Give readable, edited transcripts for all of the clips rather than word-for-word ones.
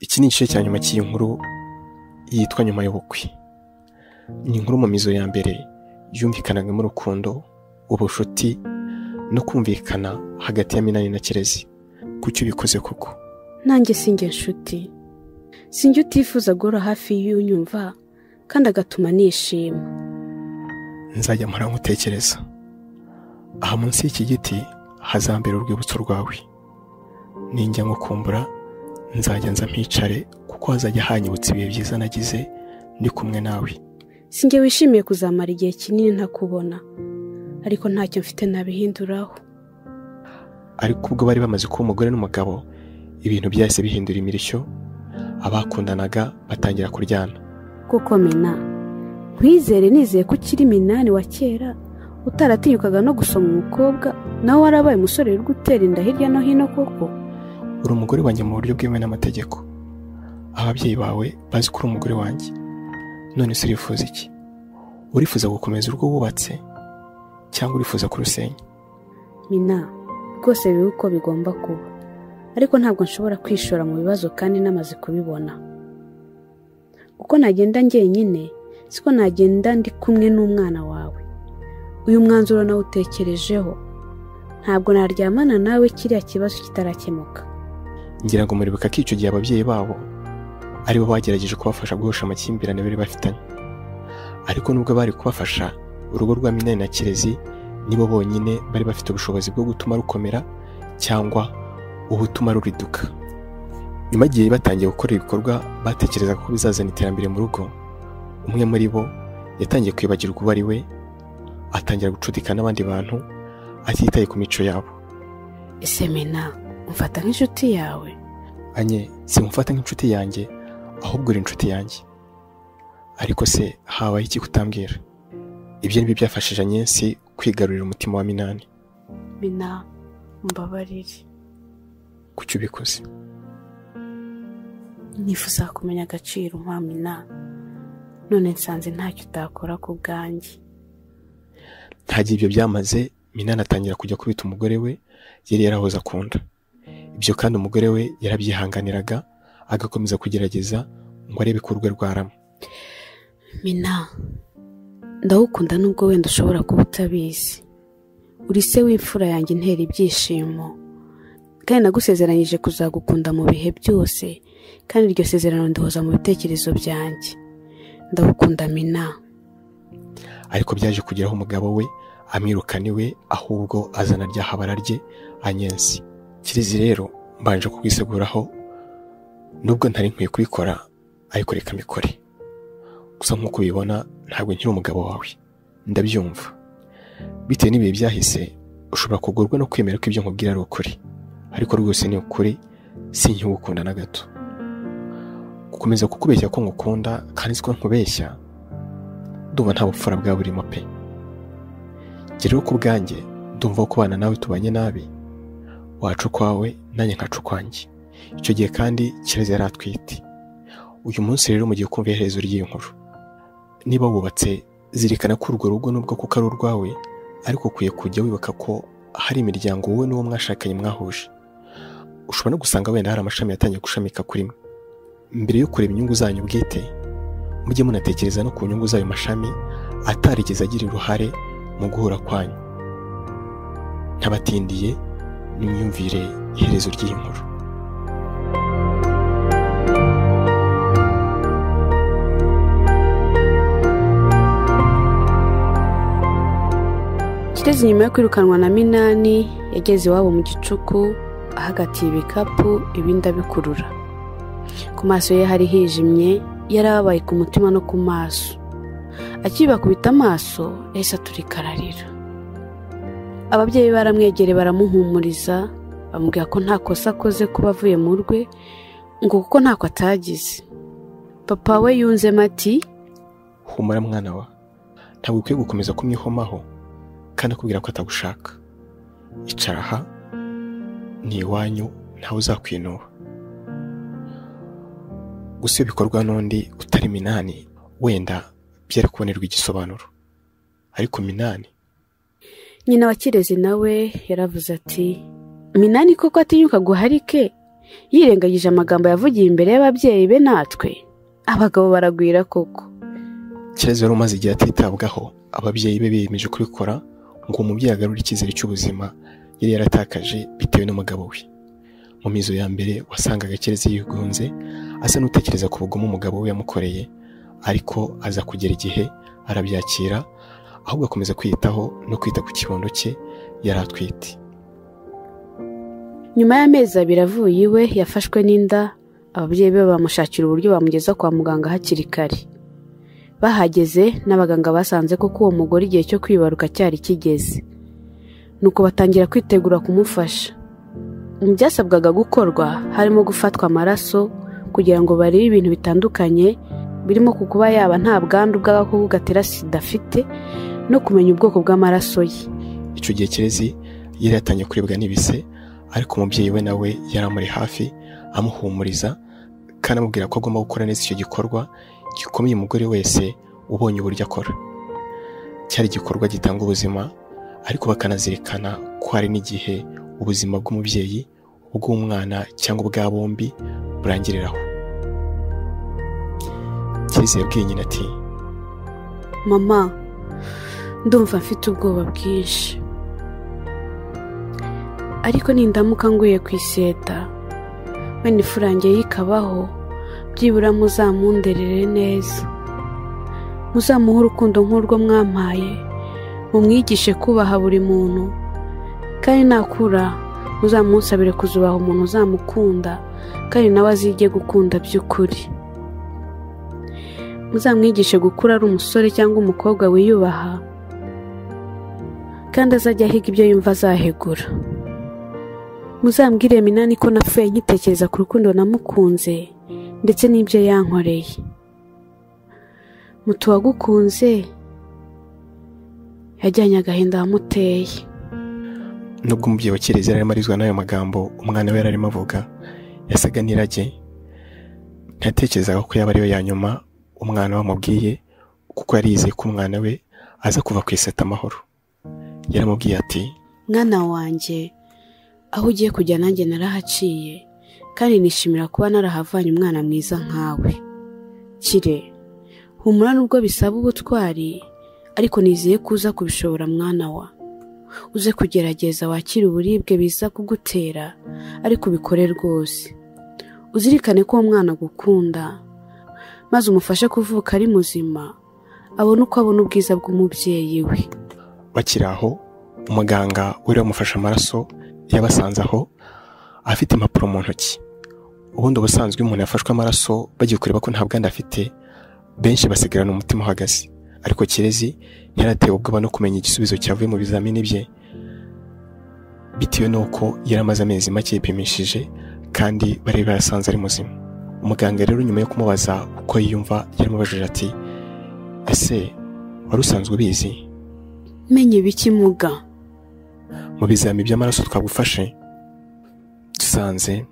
Iki ni igice cya nyuma cy'iyi nkuru yitwa Nyuma y'ubukwe. Ni inkuru mu mizo ya mbere yumvikanagamo urukundo, ubucuti no kumvikana hagati ya Minani na Kirezi. Kuki ubikoze koko? Nanjye sinjye nshuti, sinjye utifuza guhora hafi y'unyumva kandi agatuma nishima. Nzajya mpora nkutekereza. Aha munsi y'iki giti hazambera urwibutso rwawe. Ninjya nkukumbura nzajya nza mpicare kuko hazajya hanyibutsa ibihe byiza nagize ndi kumwe nawe. Sinjye wishimiye kuzamara igihe kinini ntakubona, ariko ntacyo mfite nabihinduraho. Ariko ubwo bari bamaze kuba umugore n'umugabo, ibintu byahise bihindura imirishyo, abakundanaga batangira kuryana. Kuko Mina, nkwizere nizeye ko ukiri Minani wa kera, utaratinyukaga no gusoma umukobwa, nawe warabaye umusore uri gutera inda hirya no hino koko. Uri umugore wanjye mu buryo bwemewe n'amategeko. Ababyeyi bawe bazi ko uri umugore wanjye. None se urifuza iki? Urifuza gukomeza urwo wubatse cyangwa urifuza kurusenya? Mina, rwose biba uko bigomba kuba, ariko ntabwo nshobora kwishora mu bibazo kandi namaze kubibona. Uko nagenda njyenyine siko nagenda ndi kumwe n'umwana wawe. Uyu mwanzuro nawe utekerejeho. Ntabwo naryamana nawe kiriya kibazo kitarakemuka. Ngira ngo muribuka ko icyo gihe ababyeyi babo aribo bagerageje kubafasha guhosha amakimbirane bari bafitanye. Ariko nubwo bari kubafasha, urugo rwa Minani na Kirezi nibo bonyine bari bafite ubushobozi bwo gutuma rukomera cyangwa ubutuma ruriduka. Nyuma y'igihe batangiye gukora ibikorwa batekerezaga ko bizazana iterambere mu rugo, umwe muri bo yatangiye kwibagirwa uwo ari we, atangira gucudika n'abandi bantu atitaye ku mico yabo. Ese Mina, umfata nk'inshuti yawe? Anye, simufata nk'inshuti yanjye, ahubwo uri inshuti yanjye. Ariko se habaye iki kutambwira? Ibyo nibyo byafashije Anyensi kwigarurira umutima wa Minani. Mina, mbabarire. Kuki ubikoze? Nifuza kumenya agaciro umpa Mina, none nsanze ntacyo utakora ku bwanjye. Ntagiye ibyo byamaze, Minani atangira kujya kubita umugore we yari yarahoze akunda. Ibyo kandi umugore we yarabyihanganiraga, agakomeza kugerageza ngo arebe ko urwe rwarama. Mina, ndagukunda nubwo wenda ushobora kuba utabizi. Uri se w'imfura yanjye intera ibyishimo, kandi nagusezeranyije kuzagukunda mu bihe byose, kandi iryo sezerano ndihoza mu bitekerezo byanjye. Ndagukunda Mina. Ariko byaje kugeraho umugabo we amwirukana iwe, ahubwo azana rya habara rye Anyensi. Kirezi rero mbanje kukwiseguraho, nubwo ntari nkwiye kubikora, ariko reka mbikore. Gusa nk'uko ubibona ntabwo nkiri umugabo wawe, ndabyumva. Bitewe n'ibihe byahise ushobora kugorwa no kwemera ko ibyo nkubwira ari ukuri, ariko rwose ni ukuri, sinkigukunda na gato. Gukomeza kukubeshya ko ngukunda kandi siko nkubeshya, ndumva nta bupfura bwa burimo pe. Rero ku bwanjye ndumva ko kubana nawe tubanye nabi, wacu kwawe nanjye nkacu kwanjye. Icyo gihe kandi Kirezi yari atwite. Uyu munsi rero mu gihe kumva iherezo ry'iyo nkuru, niba wubatse zirikana ko urwo rugo nubwo kuko ari urwawe, ariko ukwiye kujya wibuka ko hari imiryango wowe n'uwo mwashakanye mwahuje. Ushobora no gusanga wenda hari amashami yatangiye gushamika kuri mwe. Mbere yo kureba inyungu zanyu bwite, mujye munatekereza no ku nyungu z'ayo mashami atarigeze agira uruhare mu guhura kwanyu. Ntabatindiye nimyumvire iherezo ry'iyi nkuru. Kirezi nyuma yo kwirukanwa na Minani yageze iwabo mu gicuku, ahagatiye ibikapu ibindi abikurura. Ku maso ye hari hijimye, yarababaye ku mutima no ku maso. Akibakubita amaso yahise aturika ararira. Ababyeyi baramwegereye baramuhumuriza, bamubwira ko nta kosa akoze kuba avuye mu rwe, ngo kuko ntako atagize. Papa we yunzemo ati, humura mwana wa, ntabwo ukwiye gukomeza kumwihomaho kandi akubwira ko atagushaka. Icara aha, ni iwanyu, ntawe uzakwinuba. Gusa iyo bikorwa n'undi utari Minani, wenda byari kubonerwa igisobanuro. Ariko Minani, nyina wa Kirezi nawe yaravuze ati, Minani koko atinyuka guharike, yirengagije amagambo yavugiye imbere y'ababyeyi be natwe. Abagabo baragwira koko. Kirezi wari umaze igihe atitabwaho, ababyeyi be biyemeje kubikora ngo umubyeyi agarure icyizere cy'ubuzima yari yaratakaje bitewe n'umugabo we. Mu mizo ya mbere wasangaga Kirezi yigunze, asa n'utekereza ku bugome umugabo we yamukoreye, ariko aza kugera igihe arabyakira, ahubwo akomeza kwiyitaho no kwita ku kibondo cye yari atwite. Nyuma y'amezi 2 avuye iwe yafashwe n'inda, ababyeyi be bamushakira uburyo bamugeza kwa muganga hakiri kare. Bahageze n'abaganga basanze ko uwo mugore igihe cyo kwibaruka cyari kigeze, nuko batangira kwitegura kumufasha. Mu byasabwaga gukorwa harimo gufatwa amaraso kugira ngo barebe ibintu bitandukanye, birimo kukuba yaba nta bwandu bw'agakoko gatera sida afite no kumenya ubwoko bw'amaraso ye. Icyo gihe Kirezi yari yatangiye kuribwa n'ibise, ariko umubyeyi we nawe yari amuri hafi amuhumuriza kandi amubwira ko agomba gukora neza icyo gikorwa gikomeye umugore wese ubonye uburyo akora. Cyari igikorwa gitanga ubuzima, ariko bakanazirikana ko hari n'igihe ubuzima bw'umubyeyi, ubw'umwana cyangwa ubwa bombi burangiriraho. Kirezi yabwiye nyina ati, mama, ndumva mfite ubwoba bwinshi, ariko nindamuka nguye ku iseta wenda ifurange yikabaho, byibura muzamunderere neza, muzamuhe urukundo nk'urwo mwampaye, mumwigishe kubaha buri muntu, kandi nakura muzamusabire kuzubaha umuntu uzamukunda kandi nawe azige gukunda by'ukuri. Muzamwigishe gukura ari umusore cyangwa umukobwa wiyubaha, kandi azajya ahiga ibyo yumva azahegura. Muzambwire Minani ko napfuye nkitekereza ku rukundo namukunze ndetse n'ibyo yankoreye. Mutu wagukunze yajyanye agahinda wamuteye. Nubwo umubyeyi wa Kirezi yari amarizwa n'ayo magambo umwana we yararimo avuga, yasaga n'irage. Ntatekerezaga ko yaba ariyo ya nyuma umwana wamubwiye, kuko yari yizeye ko umwana we aza kuva ku iseta amahoro. Yaramubwiye ati, mwana wanjye, aho ugiye kujya nanjye narahaciye, kandi nishimira kuba narahavanye umwana mwiza nkawe. Kire, humura nubwo bisaba ubutwari, ariko nizeye ko uza kubishobora mwana wa. Uze kugerageza wakire uburibwe biza kugutera, ariko ubikore rwose. Uzirikane ko uwo mwana agukunda, maze umufashe kuvuka ari muzima, abone uko abona ubwiza bw'umubyeyi we. Bakiri aho, umuganga wari wamufashe amaraso yabasanze aho afite impapuro mu ntoki. Ubundi ubusanzwe umuntu yafashwe amaraso bagiye kureba ko nta bwandu afite, benshi basigarana umutima uhagaze, ariko Kirezi ntiyaratewe ubwoba no kumenya igisubizo cyavuye mu bizamini bye, bitewe n'uko yari amaze amezi make yipimishije kandi bari barasanze ari muzima. Umuganga rero nyuma yo kumubaza uko yiyumva yaramubajije ati, ese wari usanzwe ubizi? Menye biki muga? Mu bizamini by'amaraso twagufashe dusanze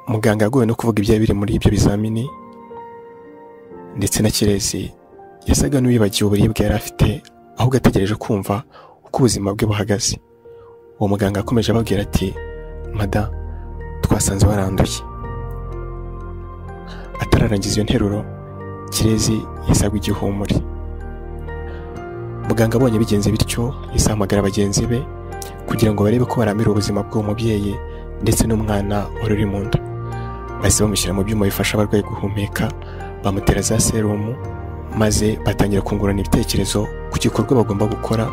muganga yagoye no kuvuga ibyo biri muri ibyo bizamini, ndetse na Kirezi yasaga n'uwibagiwe uburibwe yari afite, ahubwo ategereje kumva uko ubuzima bwe buhagaze. Uwo muganga akomeje ababwira ati, mada, twasanze waranduye. Atararangiza iyo nteruro, Kirezi yisagwa igihumure. Muganga abonye bigenze bityo, yisamagara bagenzi be kugira ngo barebe ko baramira ubuzima bw'uwo mubyeyi ndetse n'umwana wari uri mu nda. Bahise bamushyira mu byuma bifasha abarwayi guhumeka, bamutera za serumu, maze batangira kungurana ibitekerezo ku gikorwa bagomba gukora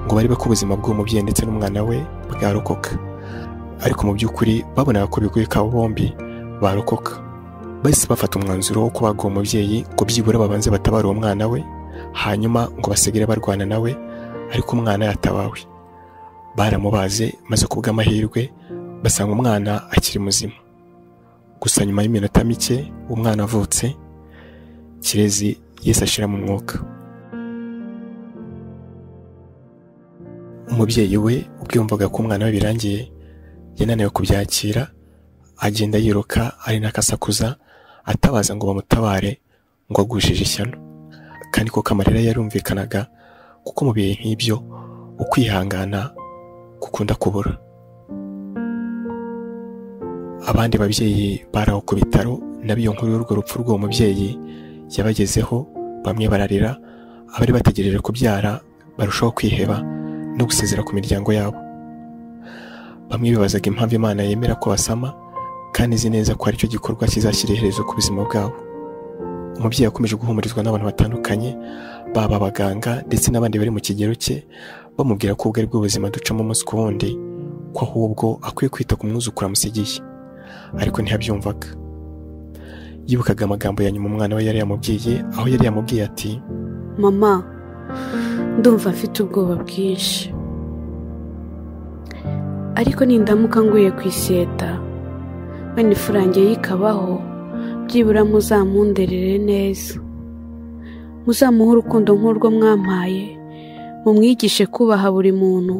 ngo barebe ko ubuzima bw'uwo mubyeyi ndetse n'umwana we bwarokoka. Ariko mu by'ukuri babonaga ko bigoye ko abo bombi barokoka. Bahise bafata umwanzuro wo kubaga uwo mubyeyi ngo byibura babanze batabara uwo mwana we, hanyuma ngo basigire barwana nawe, ariko umwana yatabawe. Baramubaze maze kubw'amahirwe basanga umwana akiri muzima. Gusa nyuma y'iminota mike umwana avutse, Kirezi yese ashira mu mwuka. Umubyeyi we ubwo yumvaga ko umwana we birangiye, yananiwe kubyakira, agenda yiruka ari nakasakuza atabaza ngo bamutabare ngo agushije ishyano. Kandi ko amarira yarumvikanaga, kuko mu bihe nk'ibyo ukwihangana gukunda kubura. abandi babyeyi bari aho ku bitaro nabo iyo nkuru y'urwo rupfu rw'uwo mubyeyi yabagezeho, bamwe bararira, abari bategereje kubyara barushaho kwiheba no gusezera ku miryango yabo. Bamwe bibazaga impamvu Imana yemera ko basama kandi izi neza ko aricyo gikorwa kizashyira iherezo ku buzima bwabo. Umubyeyi yakomeje guhumurizwa n'abantu batandukanye, baba abaganga ndetse n'abandi bari mu kigero cye, bamubwira ko ubwo ari bwo buzima ducamo umunsi ku wundi, ko ahubwo akwiye kwita ku mwuzukuru amusigiye, ariko ntiyabyumvaga. Yibukaga amagambo ya nyuma umwana we yari yamubwiye, aho yari yamubwiye ati, mama, ndumva mfite ubwoba bwinshi, ariko nindamuka nguye ku iseta wenda ifurange yikabaho, byibura muzamunderere neza, muzamuhe urukundo nk'urwo mwampaye, mumwigishe kubaha buri muntu,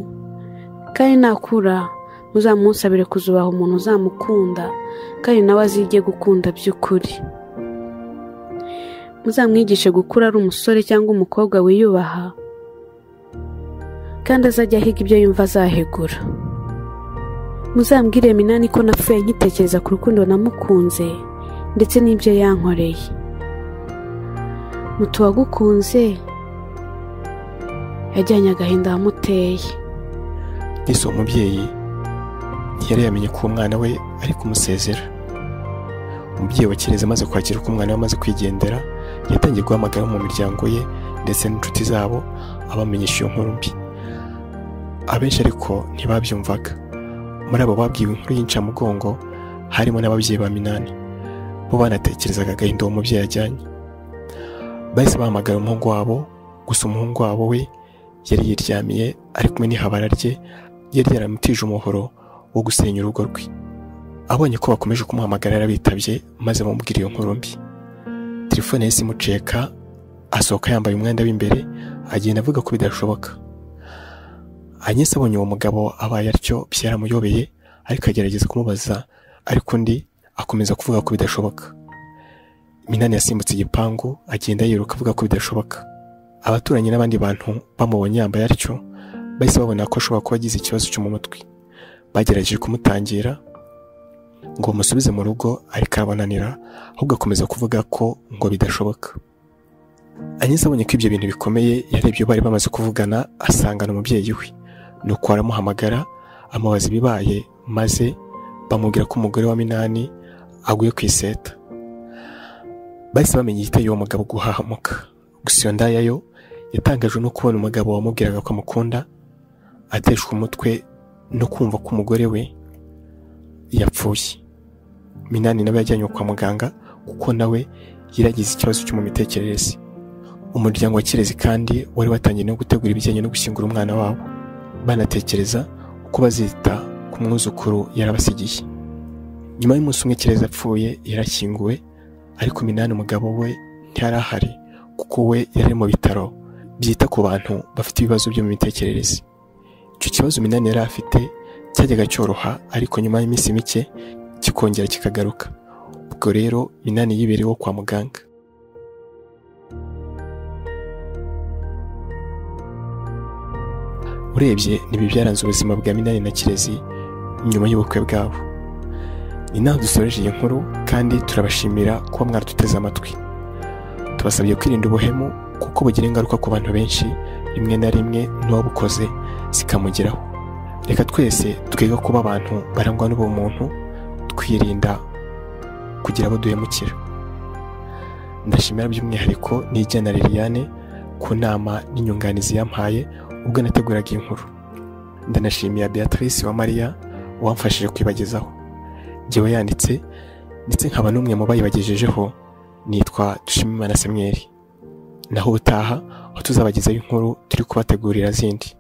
kandi nakura muzamunsabire kuzubaha umuntu uzamukunda kandi nawe azige gukunda by'ukuri. Muzamwigishe gukura ari umusore cyangwa umukobwa wiyubaha, kandi azajya ahiga ibyo yumva azahegura. Muzambwire Minani ko napfuye nkitekereza ku rukundo namukunze ndetse n'ibyo yankoreye. Mutu wagukunze yajyanye agahinda wamuteye. Ese uwo mubyeyi ntiyari yamenye ko umwana we ari kumusezera. Umubyeyi wa Kirezi amaze kwakira ko umwana we amaze kwigendera, yatangiye guhamagara mu miryango ye ndetse n'inshuti zabo abamenyesha iyo nkuru mbi. Abenshi ariko ntibabyumvaga. Muri abo babwiwe inkuru y'incamugongo harimo n'ababyeyi ba Minani. Bo banatekerezaga agahinda uwo mubyeyi ajyanye. Bahise bahamagara umuhungu wabo, gusa umuhungu wabo we yari yiryamiye ari kumwe n'ihabara rye, yari yaramutije umuhoro wo gusenya urugo rwe. Abonye ko bakomeje kumuhamagara yarabitabye, maze bamubwira iyo nkuru mbi. Telefone yahise imuceka, asohoka yambaye umwenda w'imbere, agenda avuga ko bidashoboka. Agnes abonye uwo mugabo abaye atyo byaramuyobeye, ariko agerageza kumubaza, ariko undi akomeza kuvuga ko bidashoboka. Minani yasimbutse igipangu agenda yiruka avuga ko bidashoboka. Abaturanyi n'abandi bantu bamubonye yambaye atyo bahise babona ko ashobora kuba agize ikibazo cyo mu mutwe. Bagerageje kumutangira ngo bamusubize mu rugo, ariko arabananira, ahubwo akomeza kuvuga ko ngo bidashoboka. Agnes abonye ko ibyo bintu bikomeye, yarebye bari bamaze kuvugana, asangana umubyeyi we. Nuko aramuhamagara amubaza ibibaye, maze bamubwira ko umugore wa Minani aguye ku iseta. Bahise bamenye igiteye uwo mugabo guhahamuka. Gusa iyo ndaya yo yatangajwe no kubona umugabo wamubwiraga ko amukunda ateshwa umutwe no kumva ko umugore we yapfuye. Minani nawe yajyanywe kwa muganga kuko nawe yaragize ikibazo cyo mu mitekerereze. Umuryango wa Kirezi kandi wari watangiye no gutegura ibijyanye no gushyingura umwana wabo, banatekereza uko bazita ku mwuzukuru yarabasigiye. Nyuma y'umunsi umwe Kirezi apfuye yarashyinguwe, ariko Minani umugabo we ntiyari ahari kuko we yari mu bitaro byita ku bantu bafite ibibazo byo mu mitekerereze. Icyo kibazo Minani yari afite cyajyaga cyoroha, ariko nyuma y'iminsi mike kikongera kikagaruka. Ubwo rero Minani yibereyeho kwa muganga. Urebye nibi byaranze ubuzima bwa Minani na Kirezi nyuma y'ubukwe bwabo. Ni naho dusoreje iyi nkuru, kandi turabashimira kuba mwaraduteze amatwi. Tubasabye kwirinda ubuhemu kuko bugira ingaruka ku bantu benshi, rimwe na rimwe n'uwabukoze zikamugeraho. Reka twese twige kuba abantu barangwa n'ubumuntu, twirinda kugira abo duhemukira. Ndashimira by'umwihariko Nijyana Liliane ku nama n'inyunganizi yampaye ubwo nateguraga iyi nkuru. Ndanashimiye Beatrice wa Maria wamfashije kwibagezaho. Jyewe yanditse ndetse nkaba n'umwe mu bayibagejejeho, nitwa Dushimimana Samuel. Naho utaha aho tuzabagezaho inkuru turi kubategurira zindi.